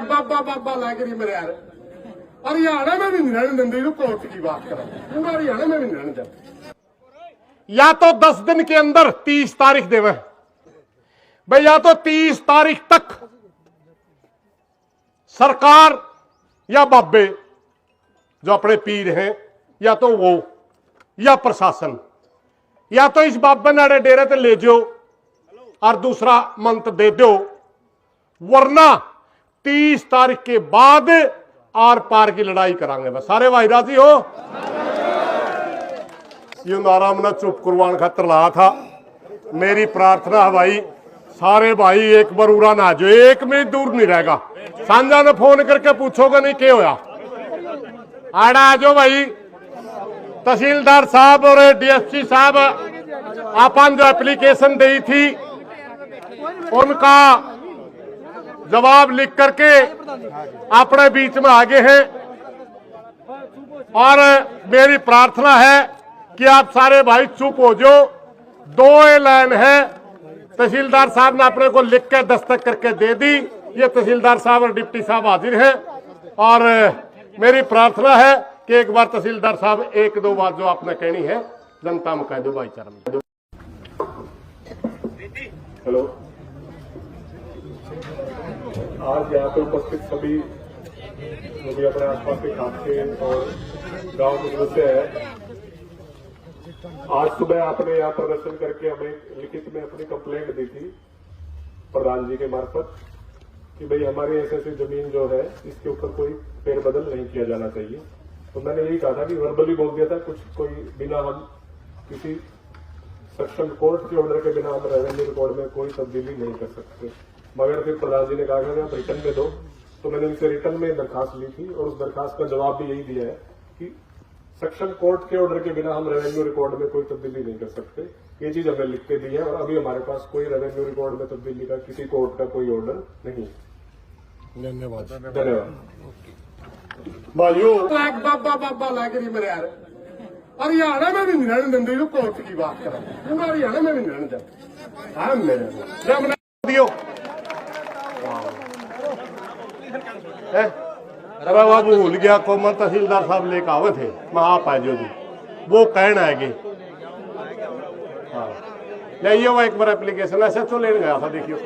बाबा बाबा लग रही मेरे यार। और हरियाणा में भी नहीं रहने देंगे, जो कोर्ट की बात करें, हरियाणा में भी नहीं रहने देंगे। या तो 10 दिन के अंदर 30 तारीख देवे भाई, या तो 30 तारीख तक सरकार या बाबे जो अपने पीर हैं, या तो वो या प्रशासन, या तो इस बाबे नाड़े डेरे ते ले जाओ और दूसरा मंत्र दे दो, वरना 30 तारीख के बाद आर पार की लड़ाई करांगे। बस सारे भाई राजी हो? ये नारा मैंने चुप करवाने खातर लाया था। मेरी प्रार्थना है भाई, सारे भाई एक बार उड़ा ना जो, 1 मिनट दूर नहीं रहेगा। सांझा ने फोन करके पूछोगे नहीं क्या होया, आड़ा आ जाओ भाई। तहसीलदार साहब और डीएसपी साहब अपन जो एप्लीकेशन दी थी उनका जवाब लिख करके अपने बीच में आगे हैं, और मेरी प्रार्थना है कि आप सारे भाई चुप हो जाओ। 2 लाइन है, तहसीलदार साहब ने अपने को लिख के दस्तखत करके दे दी। ये तहसीलदार साहब और डिप्टी साहब हाजिर हैं, और मेरी प्रार्थना है कि एक बार तहसीलदार साहब 1-2 बात जो आपने कहनी है जनता में कह दो भाईचारा में। हेलो, आज यहाँ पे उपस्थित सभी जो भी अपने आसपास के खाते और गांव के सदस्य है, आज सुबह आपने यहाँ प्रदर्शन करके हमें लिखित में अपनी कंप्लेंट दी थी प्रधान जी के मार्फत कि भाई हमारी ऐसी जमीन जो है इसके ऊपर कोई फेरबदल नहीं किया जाना चाहिए। तो मैंने यही कहा था कि वर्बली बोल दिया था, कुछ कोई बिना हम किसी सेक्शन कोर्ट के ऑर्डर के बिना हम रेवेन्यू रिकॉर्ड में कोई तब्दीली नहीं कर सकते। मगर फिर प्रधान जी ने कहा कि आप रिटर्न में दो, तो मैंने उनसे रिटर्न में दरखास्त ली थी और उस दरखास्त का जवाब भी यही दिया है कि सेक्शन कोर्ट के ऑर्डर के बिना हम रेवेन्यू रिकॉर्ड में कोई तब्दीली नहीं कर सकते। ये चीज हमें लिख के दी है, और अभी हमारे पास कोई रेवेन्यू रिकॉर्ड में तब्दीली का किसी कोर्ट का कोई ऑर्डर नहीं। धन्यवाद। धन्यवाद भाइयों, तो एक बाबा बाबा लग रही मेरे यार। और हरियाणा में भी नहीं रहने देंगे, जो कोर्ट की बात करें, हरियाणा में भी नहीं रहने देंगे। हाँ मेरे दियो अरे बाबू भूल गया को, मैं तहसीलदार साहब लेकर आवे थे, मैं आप आ जो जी, वो कहना है कि हाँ ले वो एक बार एप्लीकेशन ऐसे तो लेने गया था। देखियो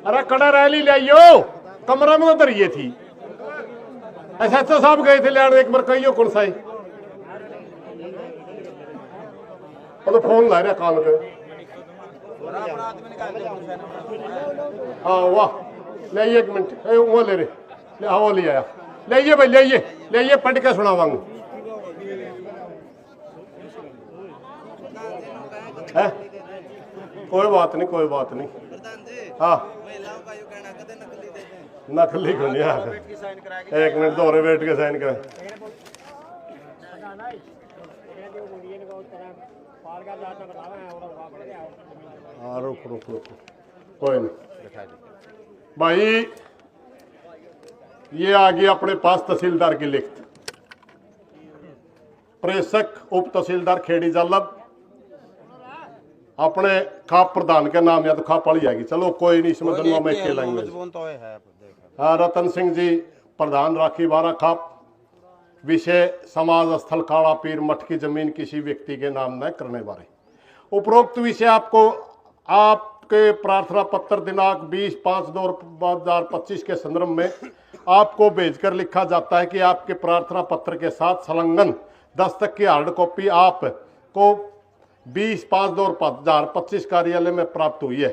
अरे कड़ा रैली ले आइयो, कमरा में उधर ये थी। SHO साहब गए थे लेने, एक बार कहियो कौन सा ही तो फोन ला रहा कान पे। हाँ वाह, ले 1 मिनट वो ले रहे, हाँ वो ले आया, ले भाई ले पढ़ के सुनावांगे। है कोई बात नहीं, कोई बात नहीं। हाँ नकली को नहीं आकर 1 मिनट दोहरे बैठ के साइन करें। हाँ रुक कोई नहीं भाई, ये आ गई अपने पास तहसीलदार की लिखत। प्रेषक उप तहसीलदार खेड़ी जालब अपने खाप प्रधान के नाम, या तो खाप वाली आएगी, चलो कोई नहीं, इसमें दोनों में खेलेंगे। हाँ रतन सिंह जी प्रधान राखी 12 खाप, विषय समाज स्थल काला पीर मठ की जमीन किसी व्यक्ति के नाम न करने बारे। उपरोक्त विषय आपको आपके प्रार्थना पत्र दिनांक 20/5/2025 के संदर्भ में आपको भेजकर लिखा जाता है कि आपके प्रार्थना पत्र के साथ संलग्न दस्तक की हार्ड कॉपी आपको 20/5/2025 कार्यालय में प्राप्त हुई है,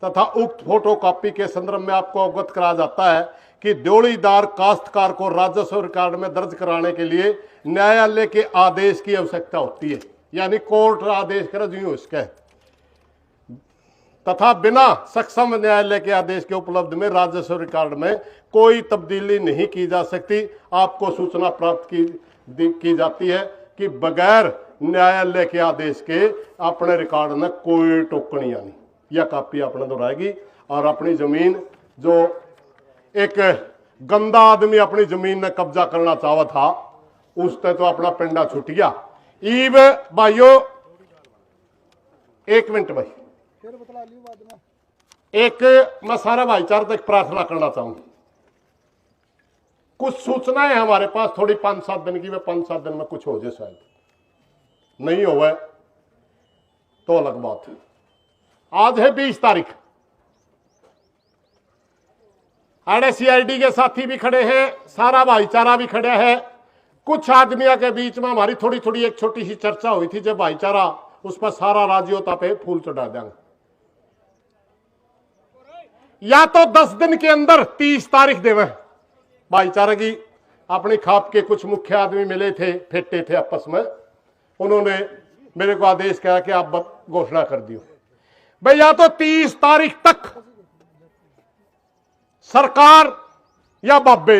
तथा उक्त फोटो कॉपी के संदर्भ में आपको अवगत कराया जाता है कि ड्योढ़ीदार काश्तकार को राजस्व रिकॉर्ड में दर्ज कराने के लिए न्यायालय के आदेश की आवश्यकता होती है, यानी कोर्ट आदेश कर जो इसका है, तथा बिना सक्षम न्यायालय के आदेश के उपलब्ध में राजस्व रिकॉर्ड में कोई तब्दीली नहीं की जा सकती। आपको सूचना प्राप्त की जाती है कि बगैर न्यायालय के आदेश के अपने रिकॉर्ड में कोई टिप्पणियां नहीं। यह कॉपी अपने दोहराएगी, और अपनी जमीन जो एक गंदा आदमी अपनी जमीन में कब्जा करना चाहता था, उसने तो अपना पिंडा छुट गया। ईब भाइयों 1 मिनट भाई, एक मैं सारे भाईचारे तक प्रार्थना करना चाहूंगा। कुछ सूचनाएं है हमारे पास थोड़ी 5-7 दिन की, वे 5-7 दिन में कुछ हो जाए, शायद नहीं होवे तो अलग बात है। आज है 20 तारीख। सीआईडी के साथी भी खड़े हैं, सारा भाईचारा भी खड़ा है। कुछ आदमियों के बीच में हमारी थोड़ी थोड़ी एक छोटी सी चर्चा हुई थी, जब भाईचारा उस पर सारा राज्योता पे फूल चढ़ा देंगे। या तो 10 दिन के अंदर 30 तारीख देवे। भाईचारे की अपनी खाप के कुछ मुख्य आदमी मिले थे, फेटे थे आपस में, उन्होंने मेरे को आदेश किया कि आप घोषणा कर दियो भाई, या तो 30 तारीख तक सरकार या बाबे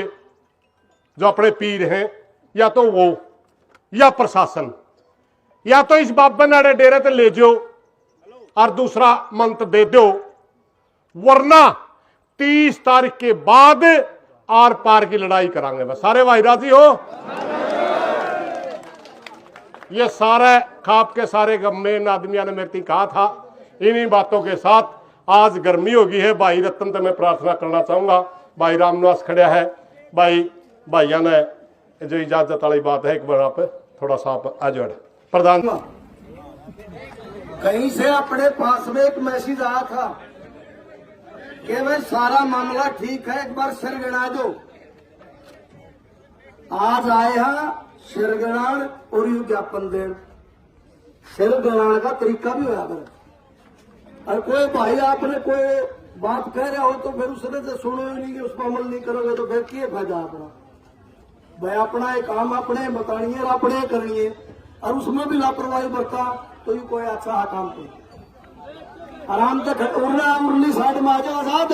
जो अपने पीर हैं, या तो वो या प्रशासन, या तो इस बाबे नाड़े डेरे ते ले जाओ और दूसरा मंत्र दे दो, वरना 30 तारीख के बाद आर पार की लड़ाई करांगे। बस सारे भाई राजी हो? ये सारे खाप के सारे गमेन आदमियों ने मेरे से कहा था। इन्हीं बातों के साथ आज गर्मी हो गई है। भाई रतन तो मैं प्रार्थना करना चाहूंगा, भाई रामनिवास खड़ा है, भाइया ने जो इजाजत वाली बात है, एक बार आप थोड़ा सा आजड़ प्रधान। कहीं से अपने पास में एक मैसेज आया था कि भाई सारा मामला ठीक है, एक बार सिर गिना दो। आज आए हैं सिर गिनान और यू ज्ञापन देन। सिर गिनाने का तरीका भी होया कर, और कोई भाई आपने कोई बात कह रहा हो तो फिर उसने तो सुनो ही नहीं कि उस पर अमल नहीं करोगे तो फिर क्या फायदा अपना। भाई अपना एक काम अपने बतानी है, अपने करनी है, और उसमें भी लापरवाही बरता तो ये कोई अच्छा काम नहीं। आराम से उड़ना उड़नी साइड में आ जाओ आजाद।